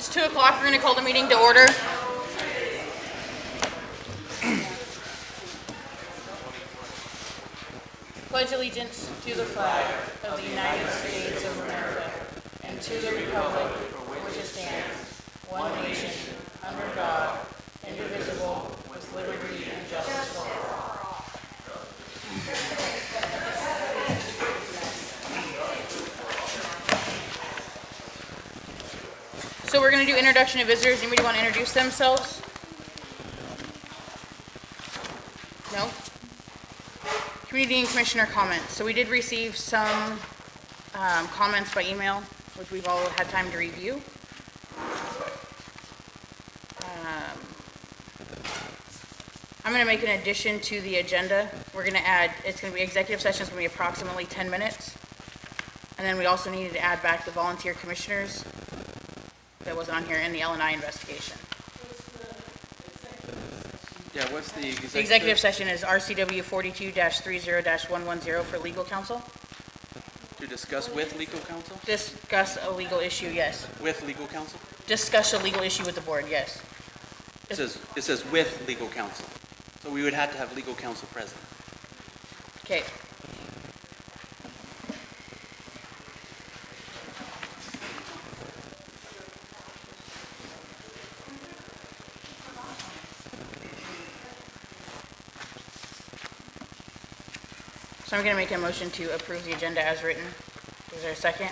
It's 2 o'clock. We're going to call the meeting to order. Pledge allegiance to the flag of the United States of America and to the republic for which it stands, one nation, under God, indivisible, with liberty and justice for all. So we're going to do introduction of visitors. Anybody want to introduce themselves? No? Community and commissioner comments. So we did receive some comments by email, which we've all had time to review. I'm going to make an addition to the agenda. We're going to add, it's going to be executive session, it's going to be approximately 10 minutes. And then we also needed to add back the volunteer commissioners that was on here in the L&I investigation. Yeah, what's the executive? The executive session is RCW 42-30-110 for legal counsel. To discuss with legal counsel? Discuss a legal issue, yes. With legal counsel? Discuss a legal issue with the board, yes. It says with legal counsel. So we would have to have legal counsel present. Okay. So I'm going to make a motion to approve the agenda as written. Is there a second?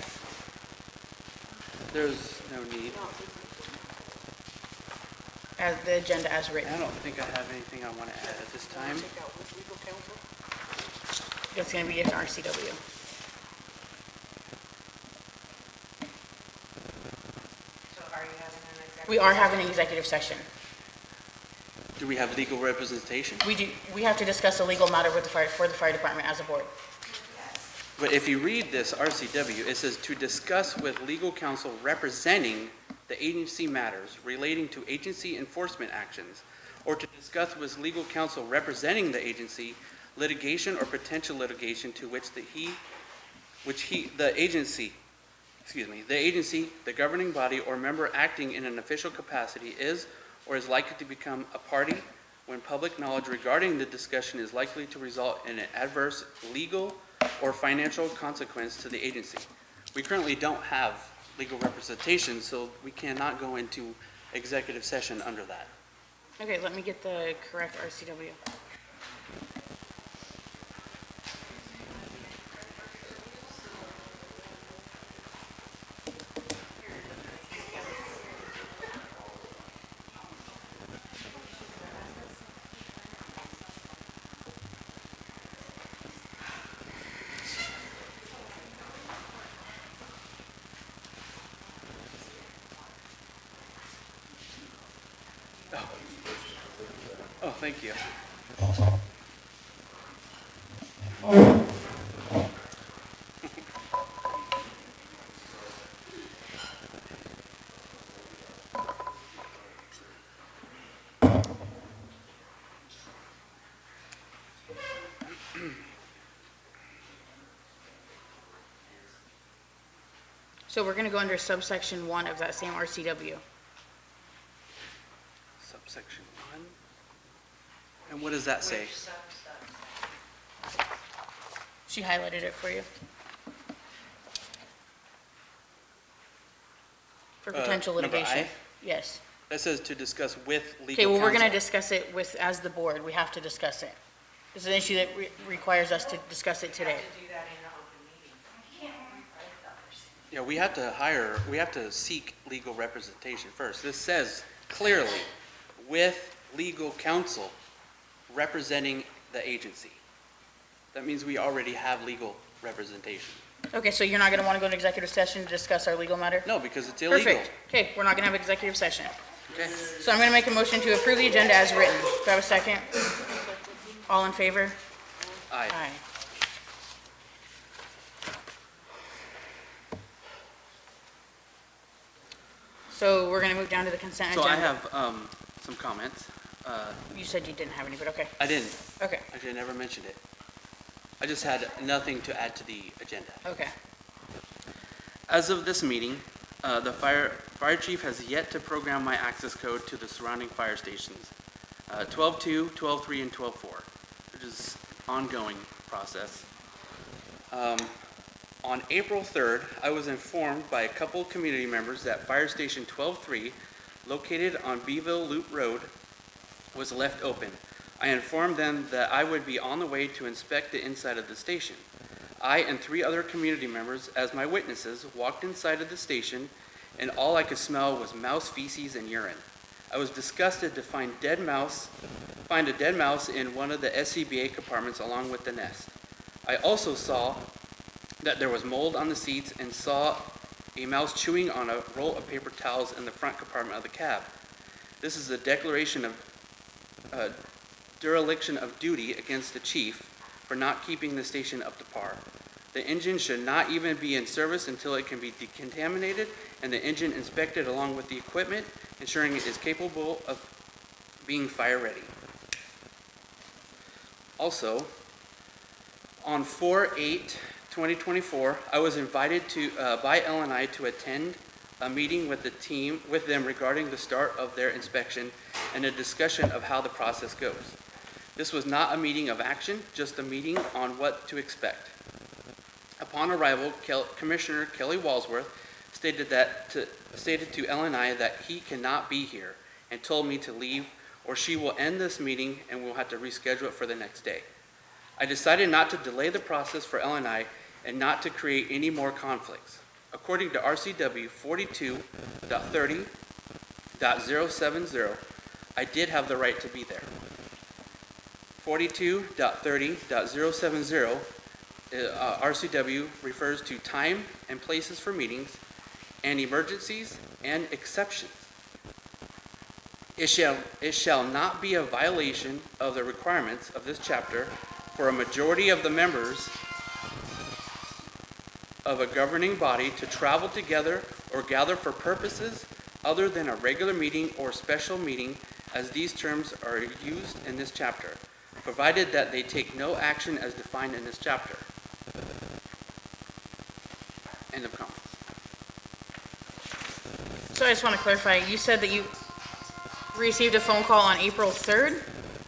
There's no need. As the agenda as written. I don't think I have anything I want to add at this time. It's going to be an RCW. So are you having an executive? We are having an executive session. Do we have legal representation? We do. We have to discuss a legal matter with the for the fire department as a board. But if you read this RCW, it says to discuss with legal counsel representing the agency matters relating to agency enforcement actions, or to discuss with legal counsel representing the agency litigation or potential litigation to which the agency, the governing body or member acting in an official capacity is or is likely to become a party when public knowledge regarding the discussion is likely to result in an adverse legal or financial consequence to the agency. We currently don't have legal representation, so we cannot go into executive session under that. Okay, let me get the correct RCW. Oh, thank you. So we're going to go under subsection 1 of that same RCW. Subsection 1. And what does that say? Which stuff? She highlighted it for you. For potential number litigation. I? Yes. That says to discuss with legal Okay, well, we're going to counsel. discuss it as the board. We have to discuss it. It's an issue that requires us to discuss it today. To do that in an open meeting. Yeah, we have to seek legal representation first. This says clearly, with legal counsel representing the agency. That means we already have legal representation. Okay, so you're not going to want to go into executive session to discuss our legal matter? No, because it's illegal. Perfect. Okay, we're not going to have executive session. Okay. So I'm going to make a motion to approve the agenda as written. Do I have a second? All in favor? Aye. Aye. So we're going to move down to the consent So agenda. I have some comments. You said you didn't have any, but okay. I didn't. Okay, Actually, I never mentioned it. I just had nothing to add to the agenda. okay. As of this meeting, The fire chief has yet to program my access code to the surrounding fire stations, 12.2, 12.3, and 12.4, which is ongoing process. On April 3rd, I was informed by a couple community members that Fire Station 12.3, located on Beeville Loop Road, was left open. I informed them that I would be on the way to inspect the inside of the station. I and 3 other community members, as my witnesses, walked inside of the station, and all I could smell was mouse feces and urine. I was disgusted to find a dead mouse in one of the SCBA compartments along with the nest. I also saw that there was mold on the seats and saw a mouse chewing on a roll of paper towels in the front compartment of the cab. This is a declaration of dereliction of duty against the chief for not keeping the station up to par. The engine should not even be in service until it can be decontaminated and the engine inspected along with the equipment, ensuring it is capable of being fire ready. Also, on 4/8/2024, I was invited by L&I to attend a meeting with them regarding the start of their inspection and a discussion of how the process goes. This was not a meeting of action, just a meeting on what to expect. Upon arrival, Commissioner Kelly Walsworth stated to L&I that he cannot be here and told me to leave or she will end this meeting and we'll have to reschedule it for the next day. I decided not to delay the process for L&I and not to create any more conflicts. According to RCW 42.30.070, I did have the right to be there. 42.30.070 RCW refers to time and places for meetings and emergencies and exceptions. It shall not be a violation of the requirements of this chapter for a majority of the members of a governing body to travel together or gather for purposes other than a regular meeting or special meeting, as these terms are used in this chapter, provided that they take no action as defined in this chapter. End of comments. So I just want to clarify, you said that you received a phone call on April 3rd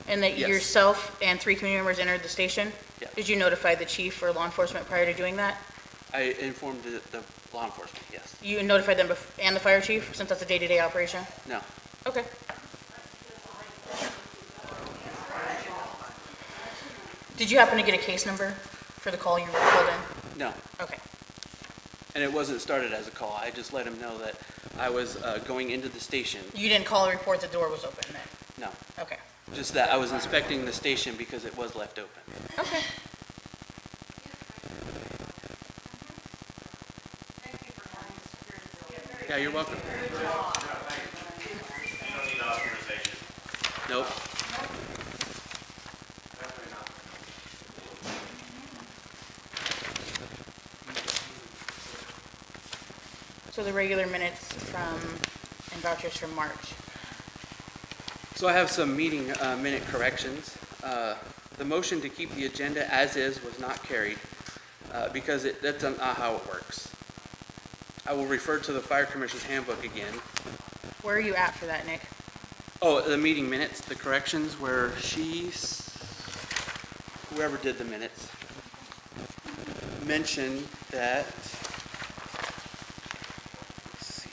and that Yes. yourself and 3 community members entered the station? Yeah. Did you notify the chief or law enforcement prior to doing that? I informed the law enforcement, yes. You notified them and the fire chief, since that's a day-to-day operation? No. Okay. Did you happen to get a case number for the call you were called in? No. Okay. And it wasn't started as a call. I just let him know that I was going into the station. You didn't call and report the door was open then? No. Okay. Just that I was inspecting the station because it was left open. Okay. Yeah, you're welcome. Nope. So the regular minutes and vouchers from March. So I have some meeting minute corrections. The motion to keep the agenda as is was not carried because that's not how it works. I will refer to the Fire Commissioner's handbook again. Where are you at for that, Nick? Oh, the meeting minutes, the corrections where whoever did the minutes, mentioned that, let's see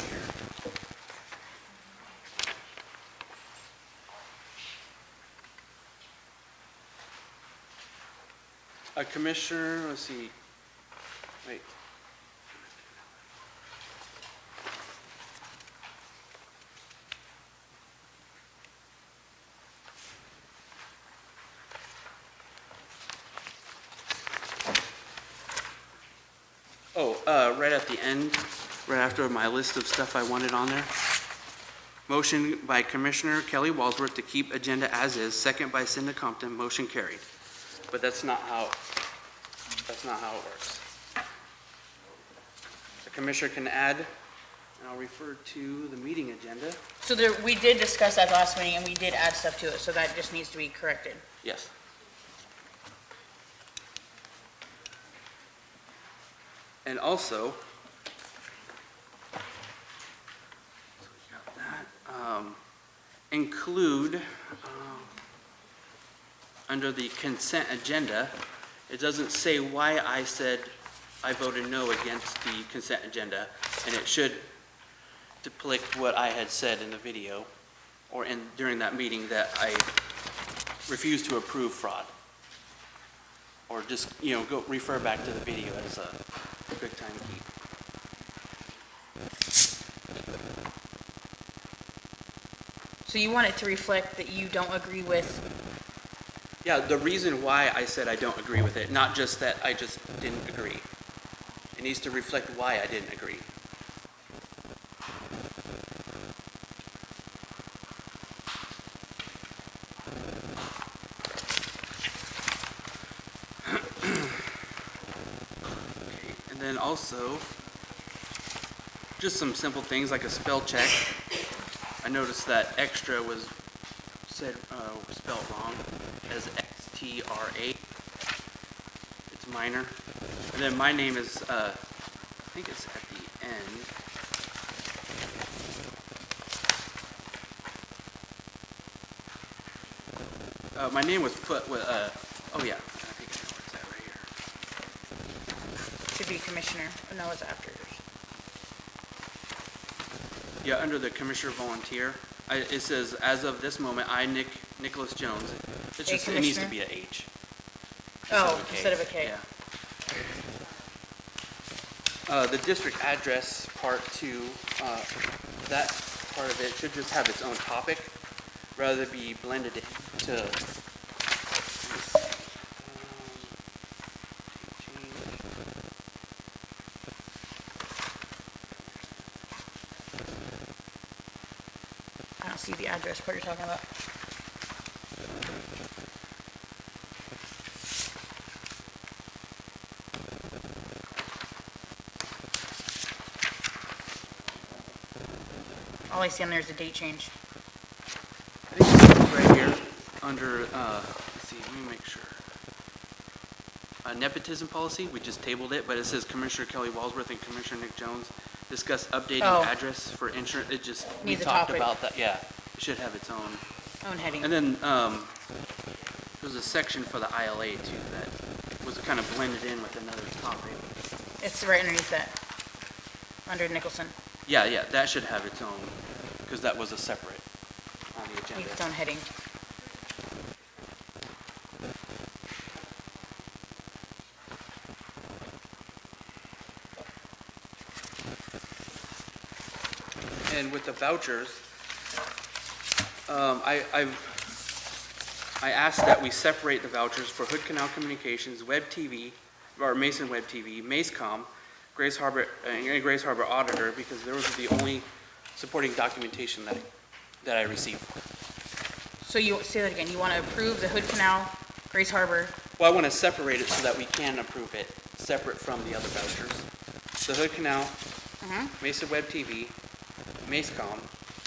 here. A commissioner, let's see, wait. Right at the end, right after my list of stuff I wanted on there. Motion by Commissioner Kelly Walsworth to keep agenda as is, second by Cinda Compton, motion carried. But that's not how it works. The commissioner can add, and I'll refer to the meeting agenda. So we did discuss that last meeting and we did add stuff to it, so that just needs to be corrected. Yes. And also, include, under the consent agenda, it doesn't say why I said I voted no against the consent agenda, and it should depict what I had said in the video, or during that meeting, that I refused to approve fraud. Or just, go refer back to the video as a good time to keep. So you want it to reflect that you don't agree with, Yeah, the reason why I said I don't agree with it, not just that I just didn't agree. It needs to reflect why I didn't agree. Okay, and then also, just some simple things like a spell check. I noticed that extra was spelled wrong as XTRA. It's minor. And then my name is, I think it's at the end. My name was put with, oh yeah, I think I know where it's at right here. should be commissioner. Oh, no, it's after yours. Yeah, under the commissioner volunteer, it says, as of this moment, I, Nicholas Jones. It's just, it needs to be a H. Instead of a K. Yeah. The district address part 2, that part of it should just have its own topic, rather than be blended into. I don't see the address part you're talking about. All I see on there is the date change. I think it's right here under, let's see, let me make sure. Nepotism policy, we just tabled it, but it says Commissioner Kelly Walsworth and Commissioner Nick Jones discuss updating address for insurance. It just, we Needs a talked topic. about that, yeah. It should have its own. Own heading. And then, there's a section for the ILA too that was kind of blended in with another topic. It's right underneath that, under Nicholson. Yeah, that should have its own, because that was a separate on the agenda. Needs its own heading. And with the vouchers, I asked that we separate the vouchers for Hood Canal Communications, Web TV, or Mason Web TV, Macecom, Grace Harbor Auditor, because those are the only supporting documentation that I received. So you, say that again, you want to approve the Hood Canal, Grace Harbor? Well, I want to separate it so that we can approve it separate from the other vouchers. The Hood Canal, Mesa Web TV, Macecom,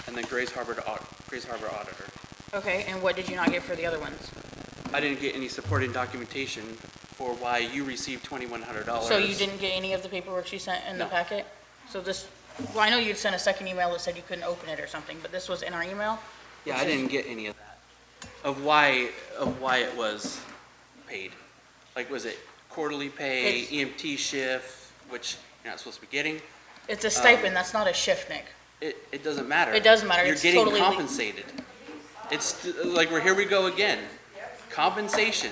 and then Grace Harbor Auditor. Okay, and what did you not get for the other ones? I didn't get any supporting documentation for why you received $2,100. So you didn't get any of the paperwork she sent in the No. packet? So this, well, I know you'd sent a second email that said you couldn't open it or something, but this was in our email? Yeah, I didn't get any of that. Of why it was paid. Like, was it quarterly pay, It's- EMT shift, which you're not supposed to be getting? It's a stipend, that's not a shift, Nick. It doesn't matter. It does matter. You're It's getting totally compensated. It's like, here we go again. Compensation.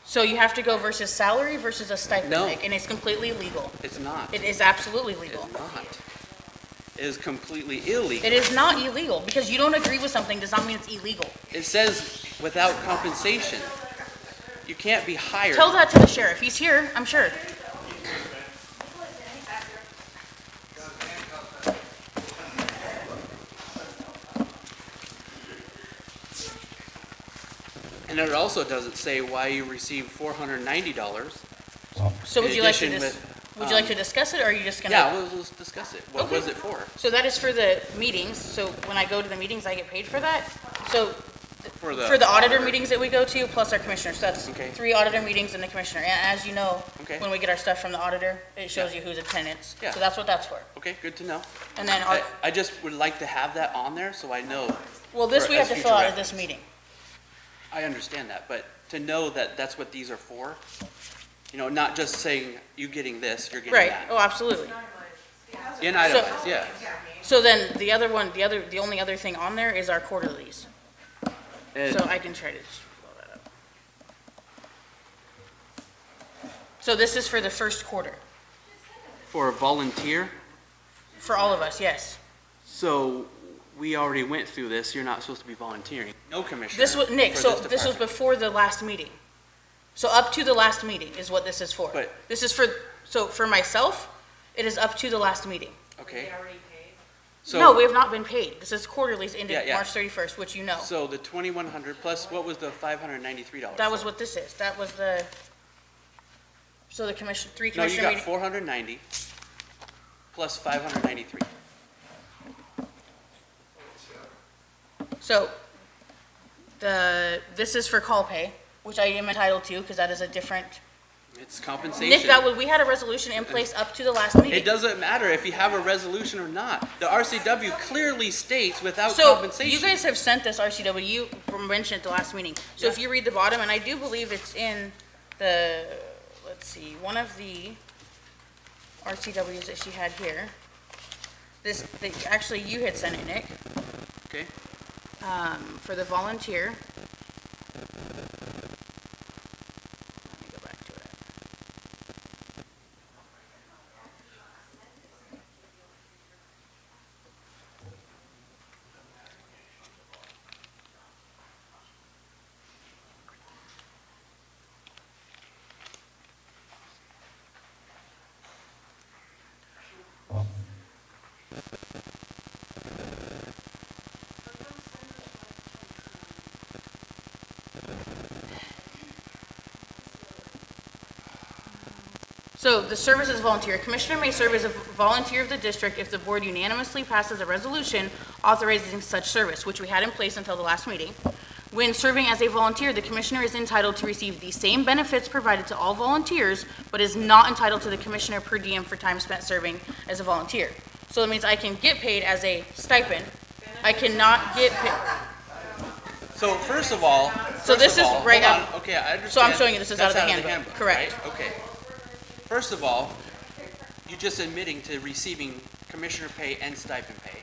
So you have to go versus salary versus a stipend, No. Nick, and it's completely legal. It's not. It is absolutely It's legal. not. It is completely illegal. It is not illegal. Because you don't agree with something does not mean it's illegal. It says without compensation. You can't be hired. Tell that to the sheriff. He's here, I'm sure. And it also doesn't say why you received $490. So would In you like to addition would you like to discuss it, or are you just gonna? Yeah, let's discuss it. What Okay. was it for? So that is for the meetings. So when I go to the meetings, I get paid for that. So For For For the auditor meetings that we go to, plus our commissioners. So that's Okay. 3 auditor meetings and the commissioner. And as you know, Okay. when we get our stuff from the auditor, it shows Yeah. you who's attendance. Yeah. So that's what that's for. Okay, good to know. And then, our, I just would like to have that on there so I know. well, this for- we have as to future fill out at reference. this meeting. I understand that, but to know that that's what these are for, you know, not just saying you getting this, you're getting Right. that. Oh, absolutely. In itemized, yeah. So then the other one, the only other thing on there is our quarterlies. And- So I can try to just blow that up. So this is for the first quarter, For a volunteer, for all of us, yes. so we already went through this, you're not supposed to be volunteering. No commissioner. This was, Nick, for so this was department. before the last meeting. So up to the last meeting is what this is for. But- This is for, so for myself, it is up to the last meeting. Okay, already paid? so. No, we have not been paid. This is quarterlies ended Yeah, yeah. March 31st, which you know. So the 2,100 plus, what was the $593? That was what this is. That was the, so the commission, 3 No, you commissioner got meeting. 490 plus 593. So this is for call pay, which I am entitled to because that is a different. It's compensation. Nick, we had a resolution in place up to the last It meeting. doesn't matter if you have a resolution or not. The RCW clearly states without So compensation. you guys have sent this RCW, you mentioned at the last meeting. So if Yeah. you read the bottom, and I do believe it's in the, let's see, one of the RCWs that she had here. Actually, you had sent it, Nick, Okay, for the volunteer. Let me go back to it. So the service as volunteer. A commissioner may serve as a volunteer of the district if the board unanimously passes a resolution authorizing such service, which we had in place until the last meeting. When serving as a volunteer, the commissioner is entitled to receive the same benefits provided to all volunteers, but is not entitled to the commissioner per diem for time spent serving as a volunteer. So that means I can get paid as a stipend. I cannot get paid. so first of all. So this is right hold out- on. Okay, I understand. So I'm showing you this is out of That's the handbook. Correct. right? Okay. First of all, you're just admitting to receiving commissioner pay and stipend pay,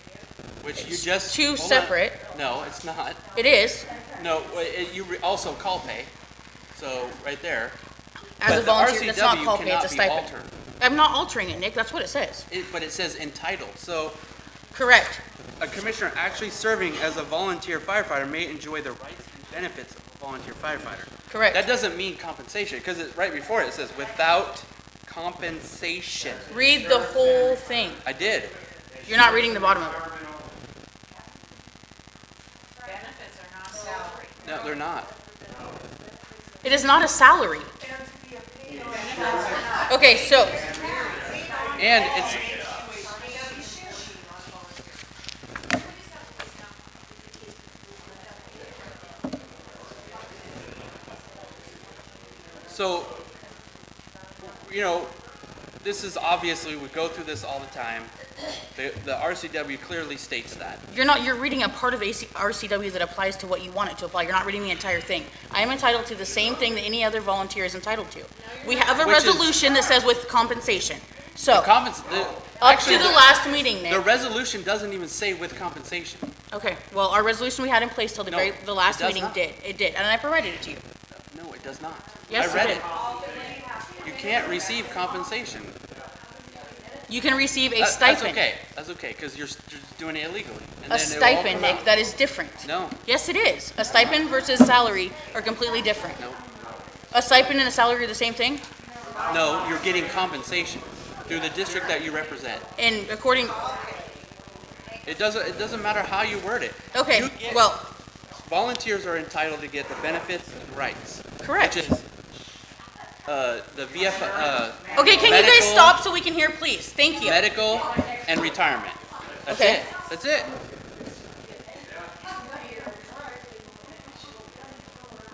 which you just. Two hold on. separate. No, it's not. It is, No, also call pay, so right there. as But a the volunteer, that's not RCW call pay, it's cannot a be stipend. altered. I'm not altering it, Nick, that's what it says. But it says entitled, so Correct. a commissioner actually serving as a volunteer firefighter may enjoy the rights and benefits of a volunteer firefighter. Correct. That doesn't mean compensation, because right before it says without compensation. Read the whole thing. I did. You're not reading the bottom of it. Benefits are not salary. No, they're not. It is not a salary. Okay, so, And it's, so, you know, this is obviously, we go through this all the time. The RCW clearly states that. you're reading a part of RCW that applies to what you want it to apply. You're not reading the entire thing. I am entitled to the same thing that any other volunteer is entitled to. We have a Which is- resolution that says with compensation. So, up Actually, to the last meeting, the Nick. resolution doesn't even say with compensation. Okay, well, our resolution we had in place till No, the last it does meeting not. did. It did, and I provided it to you. No, it does not. Yes, I it read did. it. You can't receive compensation. You can receive a That's stipend. okay. That's okay, because you're just doing it illegally. And A then it'll all stipend, come Nick, out. that is different. No, Yes, it is. A stipend versus salary are completely different. no, A stipend and a salary are the same thing? no, you're getting compensation through the district that you represent. And according, It doesn't matter how you word it. okay, You get- well, Volunteers are entitled to get the benefits and rights. correct. Which is, the VF, Okay, can you guys medical- stop so we can hear, please? Thank you. medical and retirement. That's Okay. it. That's it.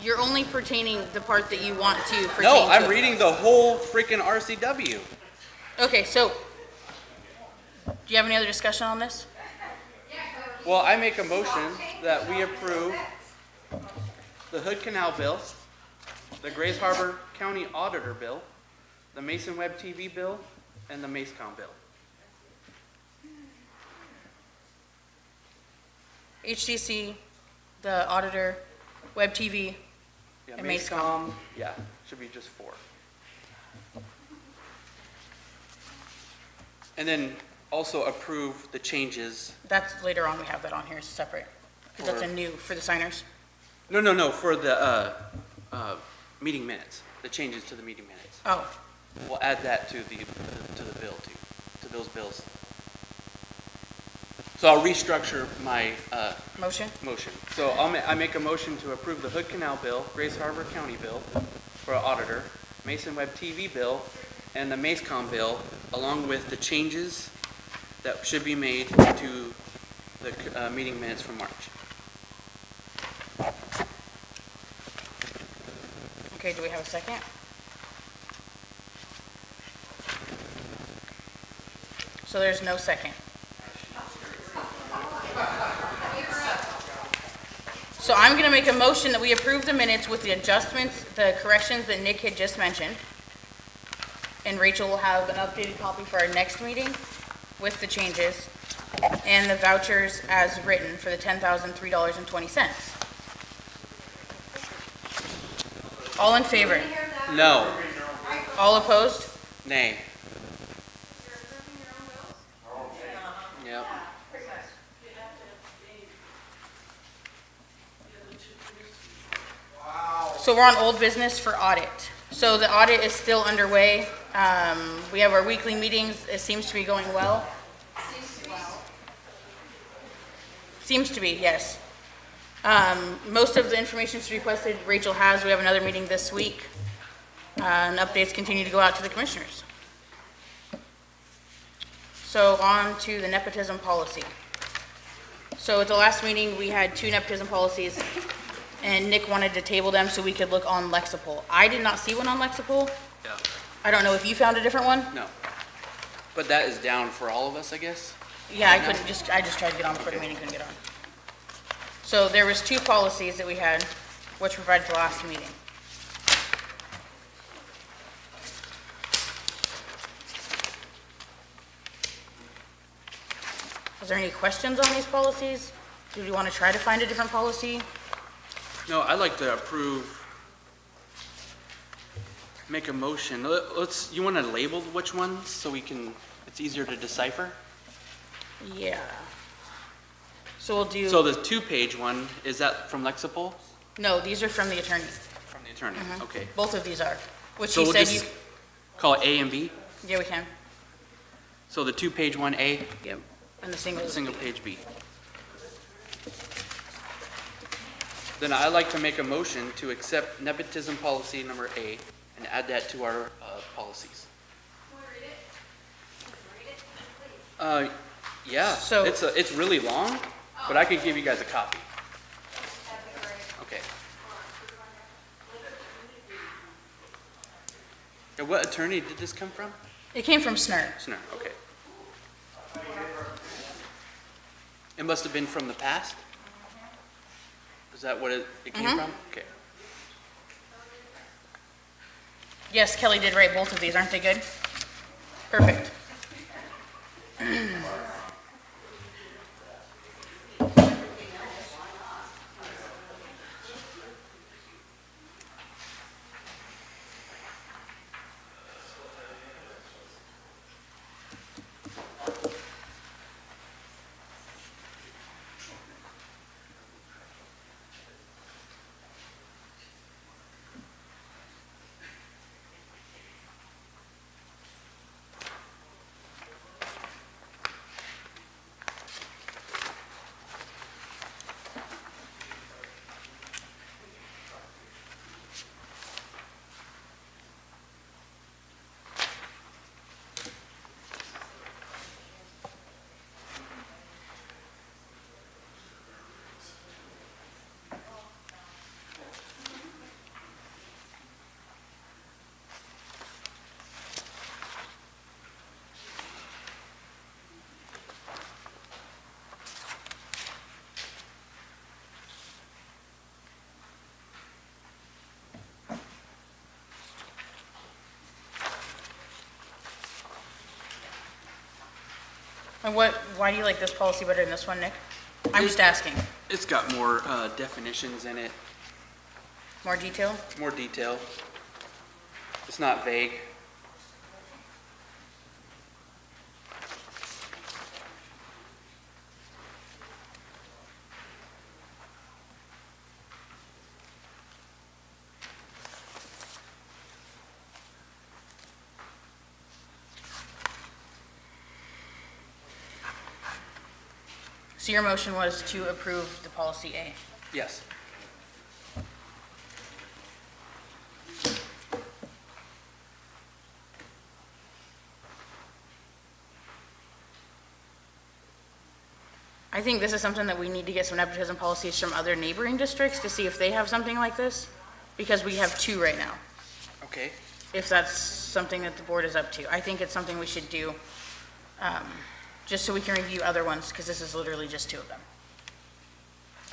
You're only pertaining the part that you want to pertain No, to. I'm reading the whole freaking RCW. Okay, so, do you have any other discussion on this? Well, I make a motion that we approve the Hood Canal bill, the Grays Harbor County Auditor bill, the Mason Web TV bill, and the MaceCom bill. HCC, the auditor, Web TV, Yeah, and MaceCom. Yeah, should be just 4. And then also approve the changes. That's later on, we have that on here, it's separate. Because that's a For- new, for the signers. No, for the meeting minutes, the changes to the meeting minutes. Oh, We'll add that to the bill too, to those bills. So I'll restructure my motion? motion. So I make a motion to approve the Hood Canal bill, Grays Harbor County bill for auditor, Mason Web TV bill, and the MaceCom bill, along with the changes that should be made to the meeting minutes from March. Okay, do we have a second? So there's no second. So I'm going to make a motion that we approve the minutes with the adjustments, the corrections that Nick had just mentioned. And Rachel will have an updated copy for our next meeting with the changes and the vouchers as written for the $10,003.20. All in favor? No. All opposed? Nay. Yep. So we're on old business for audit. So the audit is still underway. We have our weekly meetings. It seems to be going well. Seems to be, yes. Most of the information is requested, Rachel has. We have another meeting this week. And updates continue to go out to the commissioners. So on to the nepotism policy. So at the last meeting, we had 2 nepotism policies, and Nick wanted to table them so we could look on Lexipol. I did not see one on Lexipol. Yeah. I don't know if you found a different one? No. But that is down for all of us, I guess? Yeah, I just tried to get on before the meeting, couldn't get on. So there was 2 policies that we had, which provided the last meeting. Is there any questions on these policies? Do we want to try to find a different policy? No, I'd like to approve, make a motion. You want to label which ones so we can, it's easier to decipher? Yeah. So we'll do, So the 2-page one, is that from Lexipol? no, these are from the attorney. From the attorney, okay. Both of these are. Which So he we'll said you, just call it A and B? yeah, we can. So the 2-page one, A, Yep. And the single is single page B. Then I'd like to make a motion to accept nepotism policy number A and add that to our policies. Yeah, So- it's really long, but I could give you guys a copy. Okay. And what attorney did this come from? It came from SNR. Snur, okay. It must have been from the past? Is that what it came from? Okay. Yes, Kelly did write both of these. Aren't they good? Perfect. And why do you like this policy better than this one, Nick? I'm just asking. It's got more definitions in it, More detail? more detail. It's not vague. So your motion was to approve the policy A. Yes. I think this is something that we need to get some nepotism policies from other neighboring districts to see if they have something like this, because we have 2 right now, Okay. if that's something that the board is up to. I think it's something we should do, just so we can review other ones, because this is literally just 2 of them.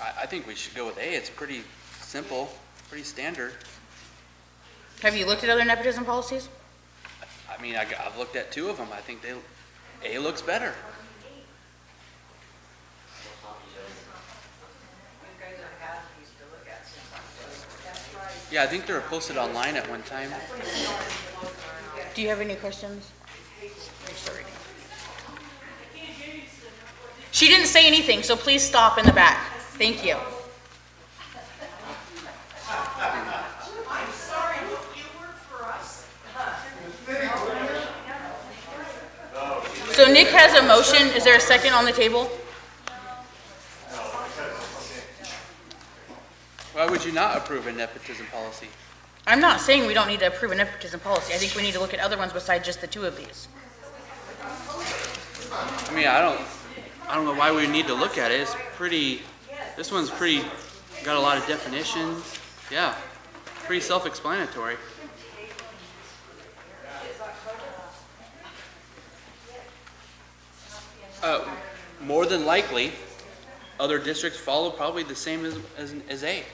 I think we should go with A. It's pretty simple, pretty standard. Have you looked at other nepotism policies? I mean, I've looked at 2 of them. I think A looks better. You guys are having these to look at since Yeah, I think they were posted online at one time. Do you have any questions? I'm still reading. She didn't say anything, so please stop in the back. Thank you. I'm sorry, you work for us? So Nick has a motion. Is there a second on the table? Why would you not approve a nepotism policy? I'm not saying we don't need to approve a nepotism policy. I think we need to look at other ones besides just the 2 of these. I mean, I don't know why we need to look at it. It's pretty, this one's pretty, got a lot of definitions. Yeah, pretty self-explanatory. More than likely, other districts follow probably the same as A.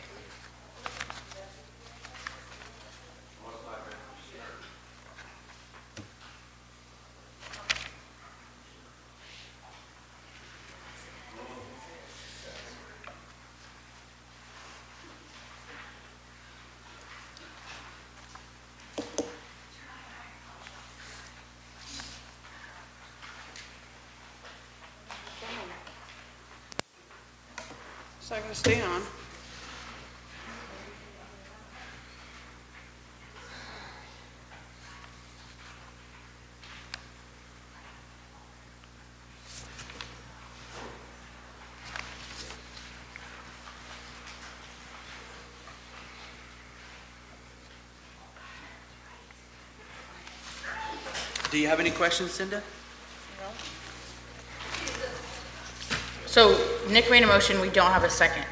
So I'm gonna stay on. Do you have any questions, Cinda? So Nick made a motion, we don't have a second.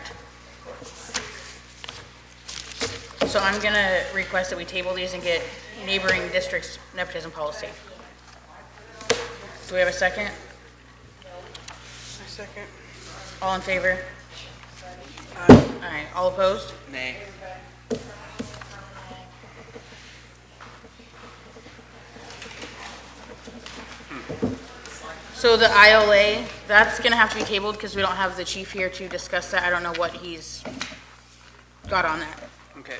So I'm gonna request that we table these and get neighboring districts nepotism policy. Do we have a second? A second. All in favor? All right, all opposed? Nay. So the ILA, that's gonna have to be tabled because we don't have the chief here to discuss that. I don't know what he's got on that. Okay.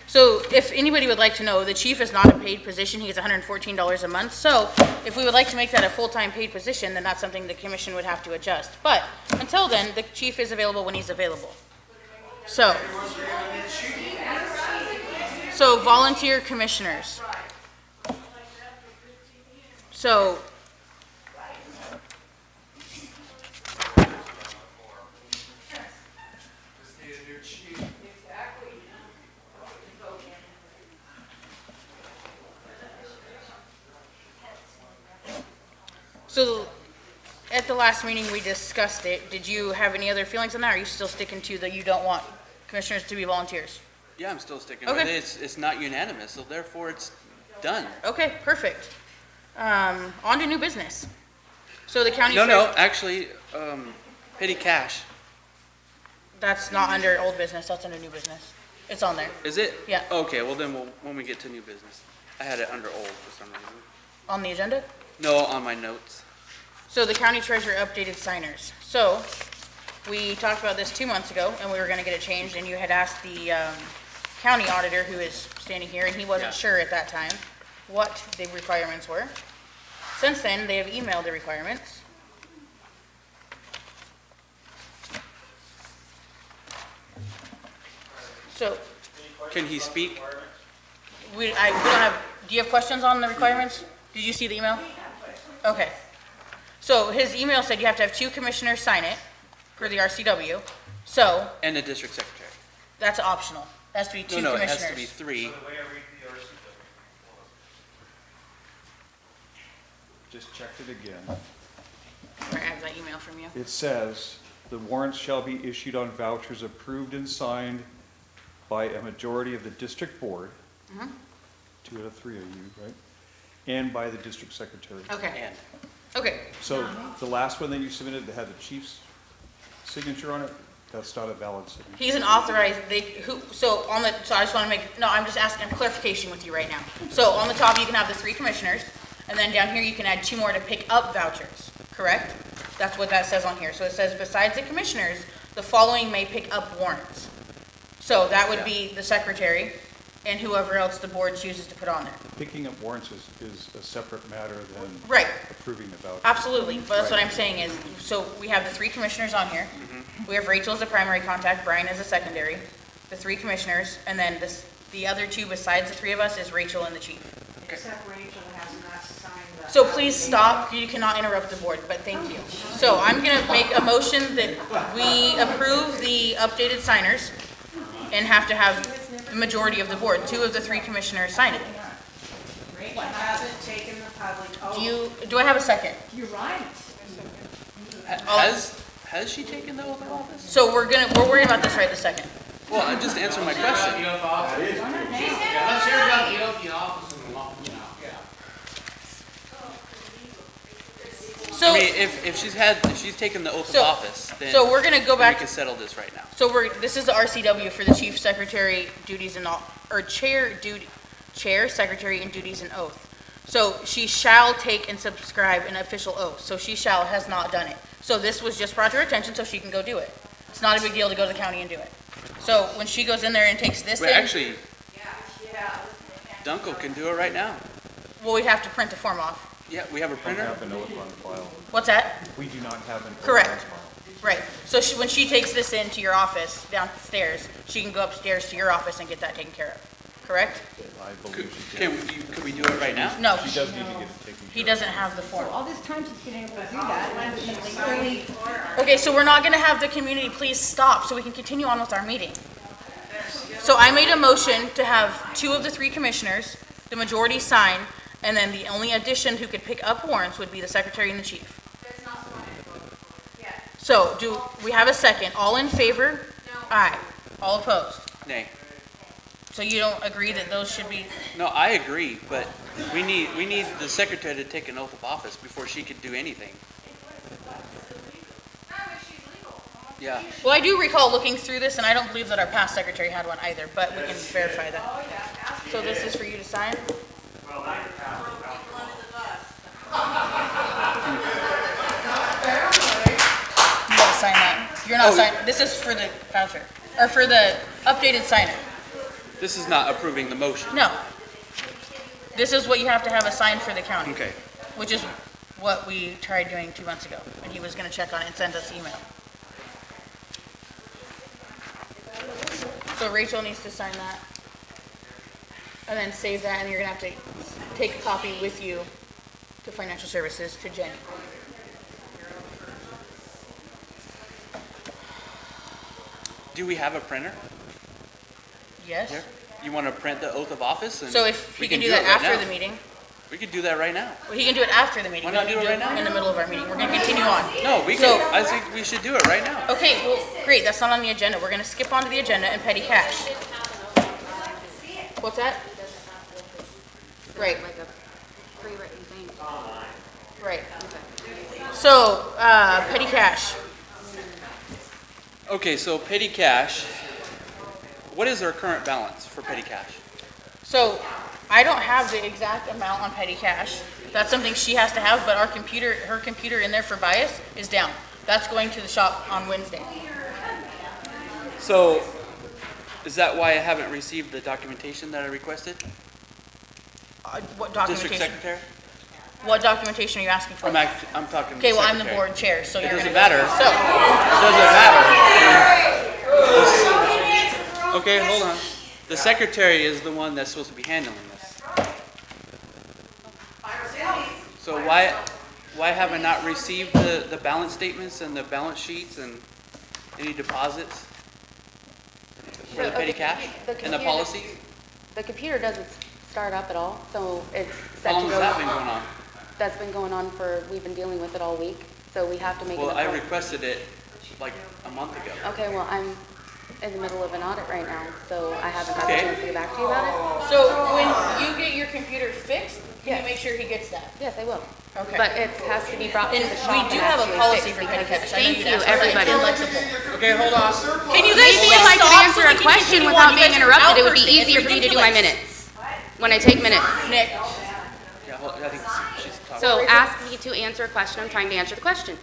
So if anybody would like to know, the chief is not a paid position. He gets $114 a month. So if we would like to make that a full-time paid position, then that's something the commission would have to adjust. But until then, the chief is available when he's available. So volunteer commissioners. So at the last meeting, we discussed it. Did you have any other feelings on that? Or are you still sticking to that you don't want commissioners to be volunteers? Yeah, I'm still sticking Okay. with it. It's not unanimous, so therefore it's done. Okay, perfect. On to new business. So the county. No, actually, petty cash. That's not under old business, that's under new business. It's on there. Is it? Yeah. Okay, well then when we get to new business. I had it under old for some reason. on the agenda? No, on my notes. So the county treasurer updated signers. So we talked about this 2 months ago, and we were gonna get it changed, and you had asked the county auditor, who is standing here, and he wasn't Yeah. sure at that time what the requirements were. Since then, they have emailed the requirements. So Can he speak? we don't have, do you have questions on the requirements? Did you see the email? Okay. So his email said you have to have 2 commissioners sign it for the RCW. So And the district secretary. that's optional. It has to be 2 No, it commissioners. has to be 3. Just checked it again. I have that email from you. It says, "The warrants shall be issued on vouchers approved and signed by a majority of the district board." 2 out of 3 of you, right? And by the district secretary. Okay, And okay. So the last one that you submitted that had the chief's signature on it, that's not a valid signature. He's an authorized, so I just want to make, no, I'm just asking clarification with you right now. So on the top, you can have the 3 commissioners, and then down here, you can add 2 more to pick up vouchers, correct? That's what that says on here. So it says, besides the commissioners, the following may pick up warrants. So that would be the secretary and whoever else the board chooses to put on there. Picking up warrants is a separate matter than Right, approving the voucher. absolutely. But that's what I'm saying is, so we have the 3 commissioners on here. We have Rachel as a primary contact, Brian as a secondary, the 3 commissioners, and then the other 2 besides the 3 of us is Rachel and the chief. Except Rachel has not signed the. So please stop, you cannot interrupt the board, but thank you. So I'm gonna make a motion that we approve the updated signers and have to have the majority of the board, 2 of the 3 commissioners sign it. Rachel hasn't taken the public oath. Do I have a second? You're right. has she taken the oath of office? So we're worried about this right this second. Well, I just answered my question. Let's hear about the oath of office and the law, you know. So, I mean, if she's taken the oath of So- office, then so we're gonna go then we back, can settle this right now. so this is the RCW for the chief secretary duties and all, or chair, secretary and duties and oath. So she shall take and subscribe an official oath. So she has not done it. So this was just brought to her attention so she can go do it. It's not a big deal to go to the county and do it. So when she goes in there and takes this But in, actually, Dunkel can do it right now. well, we'd have to print the form off. Yeah, we have a We don't printer. have an oath on file. What's that? We do not have an oath on Correct. file. Right. So when she takes this into your office downstairs, she can go upstairs to your office and get that taken care of. Correct? I Could, believe she can. could we do it right now? No, She does need to get it taken he care of. doesn't have the form. All this time she's been able to do that, why doesn't she really? Okay, so we're not gonna have the community please stop so we can continue on with our meeting. So I made a motion to have 2 of the 3 commissioners, the majority sign, and then the only addition who could pick up warrants would be the secretary and the chief. So do we have a second? All in favor? No. Aye. All opposed? Nay. So you don't agree that those should be, No, I agree, but we need the secretary to take an oath of office before she could do anything. Yeah. well, I do recall looking through this, and I don't believe that our past secretary had one either, but we can verify that. So this is for you to sign? You gotta sign that. You're not signing, this is for the voucher, or for the updated signer. This is not approving the motion. No. This is what you have to have assigned for the county. Okay. Which is what we tried doing 2 months ago, and he was gonna check on it and send us email. So Rachel needs to sign that. And then save that, and you're gonna have to take a copy with you to financial services, to Jenny. Do we have a printer Yes? here? You want to print the oath of office? And So if we he can do it that right after now. the meeting, We could do that right now. well, he can do it after the meeting. Why We not don't do need it to right now? In the middle of our meeting, we're gonna continue on. No, we So- could, I think we should do it right now. Okay, well, great, that's not on the agenda. We're gonna skip onto the agenda and petty cash. What's that? Right, Like a pre-written thing. right. So, petty cash. Okay, so petty cash, what is our current balance for petty cash? So, I don't have the exact amount on petty cash, That's something she has to have, but her computer in there for bias is down. That's going to the shop on Wednesday. So, is that why I haven't received the documentation that I requested? What District documentation? Secretary? What documentation are you asking for? I'm talking to the Okay, well, I'm the Secretary. board chair, so It you're doesn't gonna. matter. So, It doesn't matter. Okay, hold on. The secretary is the one that's supposed to be handling this. So why have I not received the balance statements and the balance sheets and any deposits for the petty cash and the policies? The computer doesn't start up at all, so it's How set long to has go. that been going on? That's been going on we've been dealing with it all week, so we have to make an Well, I appointment. requested it like a month ago. Okay, well, I'm in the middle of an audit right now, so I haven't got a Okay. chance to get back to you about it. so when you get your computer fixed, can you Yes. make sure he gets that? Yes, I will. Okay. But it has to be brought to And the shop. we do have a actually policy fixed for petty because- cash. I know Thank you'd you, ask for that. everybody. It's flexible. Okay, hold on. Can you guys Maybe please if I could stop answer so we a can question continue without on? You being guys are interrupted, it would be outbursting. easier It's for me to do my ridiculous. minutes when I take minutes. Nick, Yeah, I think she's talking. So ask me to answer a question, I'm trying to answer the question.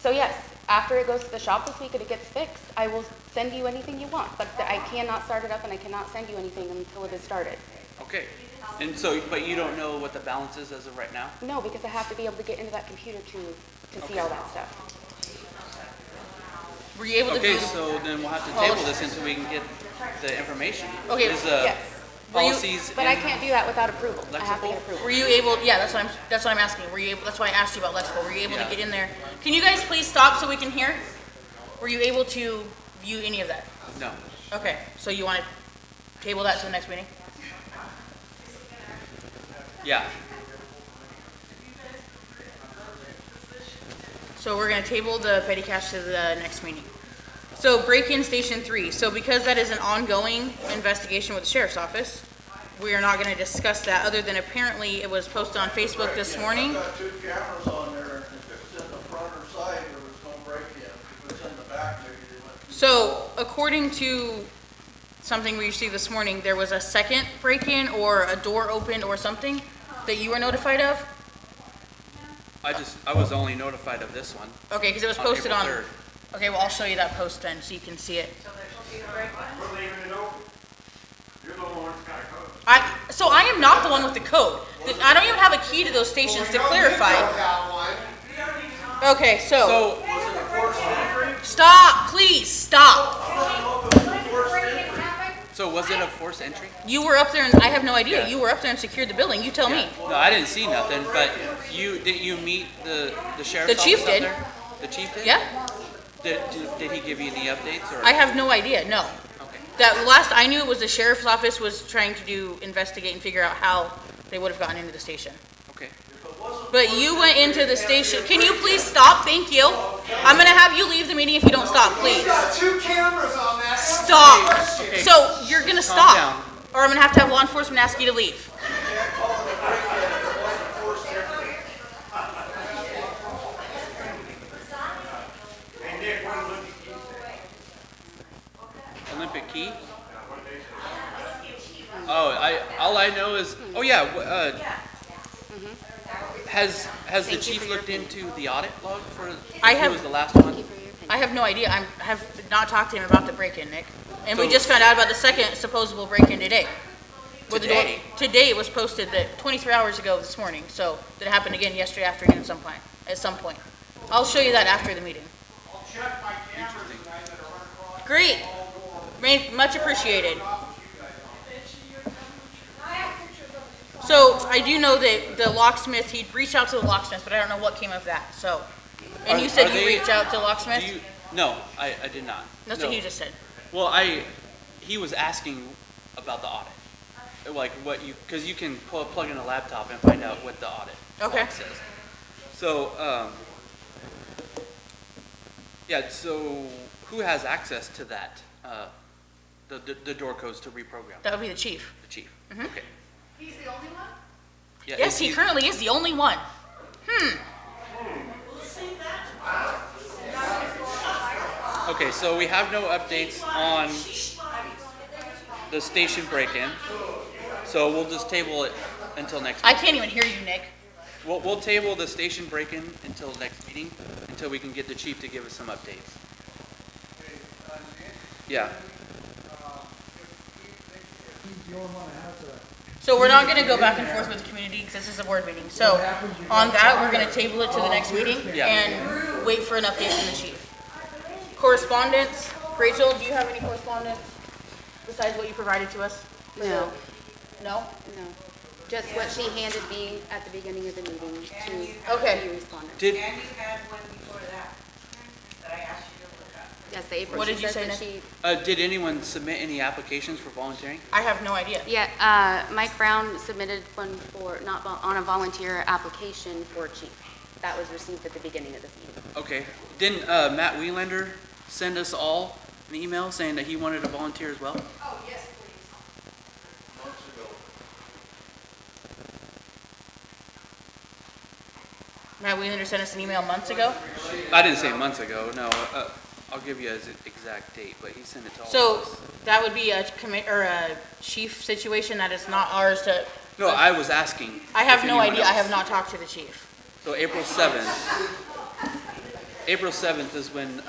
So yes, after it goes to the shop this week and it gets fixed, I will send you anything you want, but I cannot start it up and I cannot send you anything until it is started. Okay. And so, but you don't know what the balance is as of right now? No, because I have to be able to get into that computer to see all that stuff. were you able to Okay, do? so then we'll have to table this until we can get the information. Okay, Is, Yes, policies but I in- can't do that without approval. I have to Lexical? get approval. Were you able, yeah, that's what I'm asking. Were you able, that's why I asked you about Lexical. Were you able to Yeah. get in there? Can you guys please stop so we can hear? Were you able to view any of that? No. Okay, so you want to table that to the next meeting? Yeah. So we're gonna table the petty cash to the next meeting. So break-in station 3. So because that is an ongoing investigation with the sheriff's office, we are not gonna discuss that, other than apparently it was posted on Facebook this morning. Got 2 cameras on there, and if it was in the front or side, there was no break-in. If it was in the back, maybe they went. So according to something we received this morning, there was a second break-in or a door opened or something that you were notified of? I was only notified of this one. Okay, because it was On posted April on. 3rd. Okay, well, I'll show you that post then, so you can see it. We're leaving it open. You're the one that's got a code. So I am not the one with the code. I don't even have a key to those stations to clarify. Okay, so, So, stop, please, stop. so was it a forced entry? You were up there and, I have no idea. Yeah. You were up there and secured the building, you tell me. No, I didn't see nothing, but didn't you meet the sheriff's The chief office out did. there? The chief did? Yeah? Did he give you any updates or? I have no idea, no. Okay. That last I knew, it was the sheriff's office was trying to investigate and figure out how they would have gotten into the station. Okay. But you went into the station. Can you please stop? Thank you. I'm gonna have you leave the meeting if you don't stop, please. Got 2 cameras on that. Stop. So you're gonna Calm stop, down. or I'm gonna have to have law enforcement ask you to leave. Hey, Nick, what did Olympic Key say? Olympic key? Oh, all I know is, oh yeah, has the Thank you chief for your looked into the audit log for, I who have- was the last one? I have no idea. I have not talked to him about the break-in, Nick. And we So- just found out about the second supposable break-in today. Where the door- Today? Today it was posted that 23 hours ago this morning, so that happened again yesterday afternoon at some point. I'll show you that after the meeting. I'll check my cameras tonight that are run across. Great. Much appreciated. So I do know that the locksmith, he'd reached out to the locksmith, but I don't know what came of that, so. And you said Are you they- reached out to the Do locksmith? you, no, I did not. That's No. what he just said. Well, he was asking about the audit. Like what because you can plug in a laptop and find out what the audit Okay. log says. So, yeah, so who has access to that? The door codes to reprogram? That would be the chief. The chief? Mhm. Okay. He's the only one? Yeah, Yes, is he currently is the only one. Okay, so we have no updates on the station break-in, so we'll just table it until next I week. can't even hear you, Nick. We'll table the station break-in until next meeting, until we can get the chief to give us some updates. Yeah. So we're not gonna go back and forth with the community, because this is a board meeting. So on that, we're gonna table it to the next meeting Yeah. and wait for an update from the chief. Correspondence, Rachel, do you have any correspondence besides what you provided to us? No, No? no. Just what she handed me at the beginning of the meeting to Okay. be responded. Did, And you had one before that, that I asked you to look at. Yes, the April. What she did you said say, that Nick? she- did anyone submit any applications for volunteering? I have no idea. Yeah, Mike Brown submitted one for, not on a volunteer application for chief. That was received at the beginning of this meeting. Okay. Didn't Matt Wielander send us all an email saying that he wanted to volunteer as well? Oh, yes, please. Months ago. Matt Wheelander sent us an email months ago. I didn't say months ago, no. I'll give you his exact date, but he sent it to all So of us. that would be a chief situation that is not ours to, No, I was asking. I have if no anyone idea. I else. have not talked to the chief. So April 7th. April 7th is when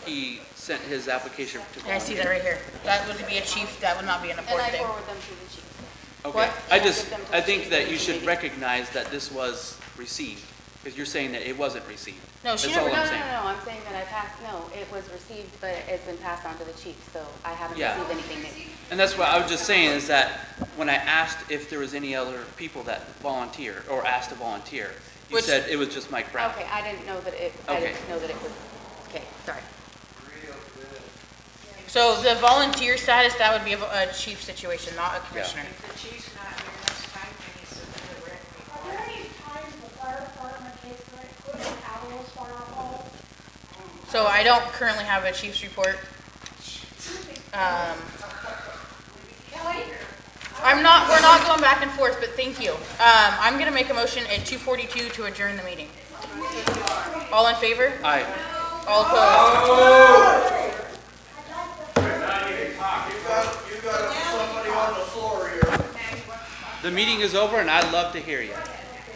he sent his application to Yeah, I see volunteer. that right here. That would be a chief, that would not be an And important I thing. forward them to the chief. Okay, What? I think that you should recognize that this was received, because you're saying that it wasn't received. No, she That's never, all No, I'm no, saying. no, I'm saying that I passed, no, it was received, but it's been passed on to the chief, so I haven't Yeah. received anything new. And that's what I was just saying, is that when I asked if there was any other people that volunteer, or asked to volunteer, you Which- said it was just Mike Brown. Okay, I didn't know that it Okay. was, okay, sorry. so the volunteer status, that would be a chief situation, not a commissioner. If the chief's not here next time, can you submit a written Are there report? any times the fire department takes equipment out of those fire halls? So I don't currently have a chief's report. We're not going back and forth, but thank you. I'm gonna make a motion at 2:42 to adjourn the meeting. All in favor? Aye. All opposed? You got somebody on the floor here. The meeting is over, and I'd love to hear you.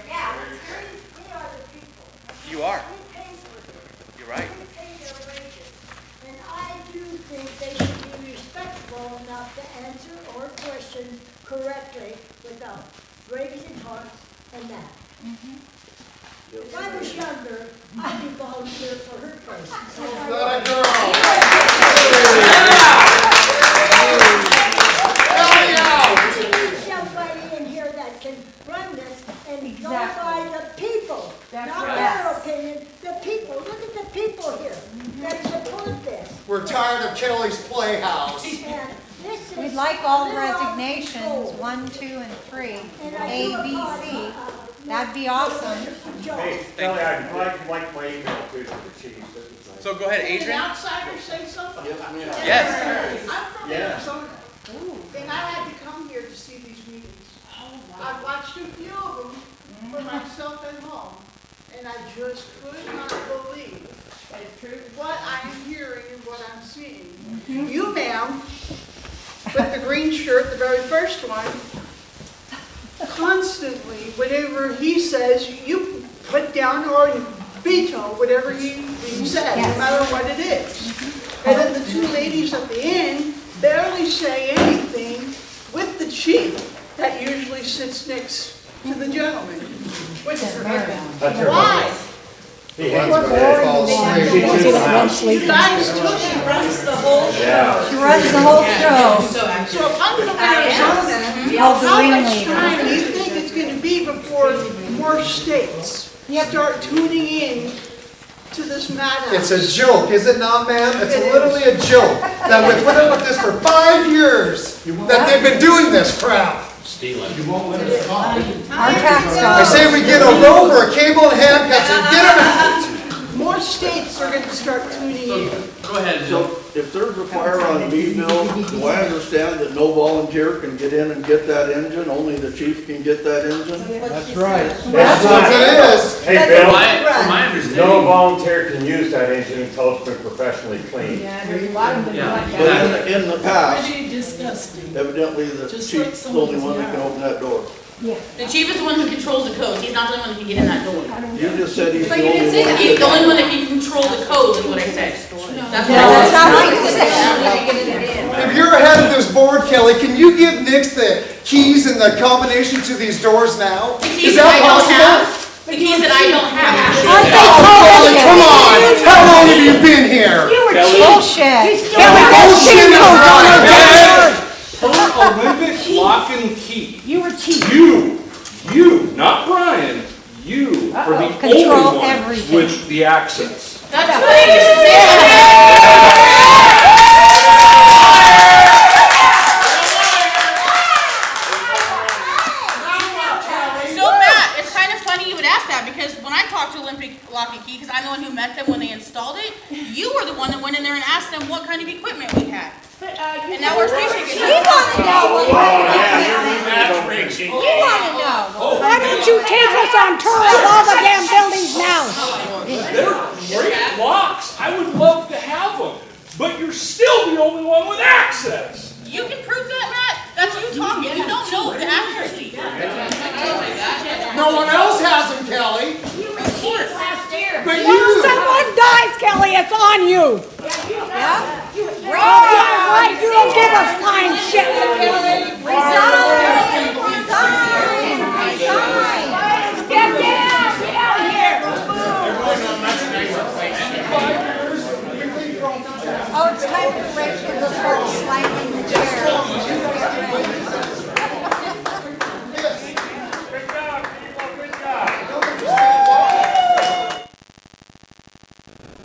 Yeah. We are the people. You are. We pay for them. You're right. We pay their wages. And I do think they should be respectful enough to answer or question correctly without breaking hearts and that. If I was younger, I'd be volunteer for her place. That a girl. We need somebody in here that can run this and go by the people, not their opinion, the people. Look at the people here that support this. We're tired of Kelly's Playhouse. And this is. We'd like all they're out of resignations, control. 1, 2, and 3, And I A, do B, C. apologize. That'd be awesome. Joe. Hey, Kelly, I'd like my email too to the chief. So go ahead, Can an Adrian. outsider say something? Yes, ma'am. Yes. I'm from Yeah. Arizona, and I had to come here to see these meetings. I've watched a few of them for myself at home, and I just could not believe what I'm hearing and what I'm seeing. You, ma'am, with the green shirt, the very first one, constantly, whenever he says, you put down or you veto whatever he says, no matter what it is. And then the two ladies at the end barely say anything with the chief that usually sits next to the gentleman. Which is why? He hangs when they fall asleep. You guys took and runs the whole show. She runs the whole show. So if I'm from Arizona, Called the how much ringleader. time do you think it's gonna be before more states start tuning in to this madhouse? It's a joke, is it not, ma'am? It's literally a joke. That we've put up with this for 5 years, that they've been doing this crap. Our tax I dollars. say we get a rope or a cable and handcuffs and get them out. More states are gonna start tuning in. Go ahead, So if there's a fire on Meadville, do I understand that no volunteer can get in and get that engine? Only the chief can get that engine? That's right. That's what it is. Hey, Bill, from my no understanding, volunteer can use that engine until it's been professionally cleaned. But in the past, evidently the chief's the only one that can open that door. The chief is the one who controls the codes. He's not the only one who can get in that door. You just said he's the But you only didn't say one. that. He's the only one that can control the codes, is what I said. That's what That's not what I you said. If you're head of this board, Kelly, can you give Nix the keys and the combination to these doors now? The Is keys that that I don't possible? have. The keys that I don't have. Oh, Kelly, come on! How long have you been here? You were bullshit. Bullshit is right. Per Olympic lock and key. You were cheap. You, not Brian, you are the Control only one everything. with the access. That's right. You should say that. So Matt, it's kind of funny you would ask that because when I talked to Olympic Lock and Key, because I'm the one who met them when they installed it, you were the one that went in there and asked them what kind of equipment we had. And now we're station. We want to know what Matchmaking. we want to know. Why don't you take us on tour of all the damn buildings now? They're great locks. I would love to have them. But you're still the only one with access. You can prove that, Matt. That's you talking. You don't know the accuracy. No one else has them, Kelly. Of course. But When you. someone dies, Kelly, it's on you. Yeah, right. You don't give us fine shit. Resign.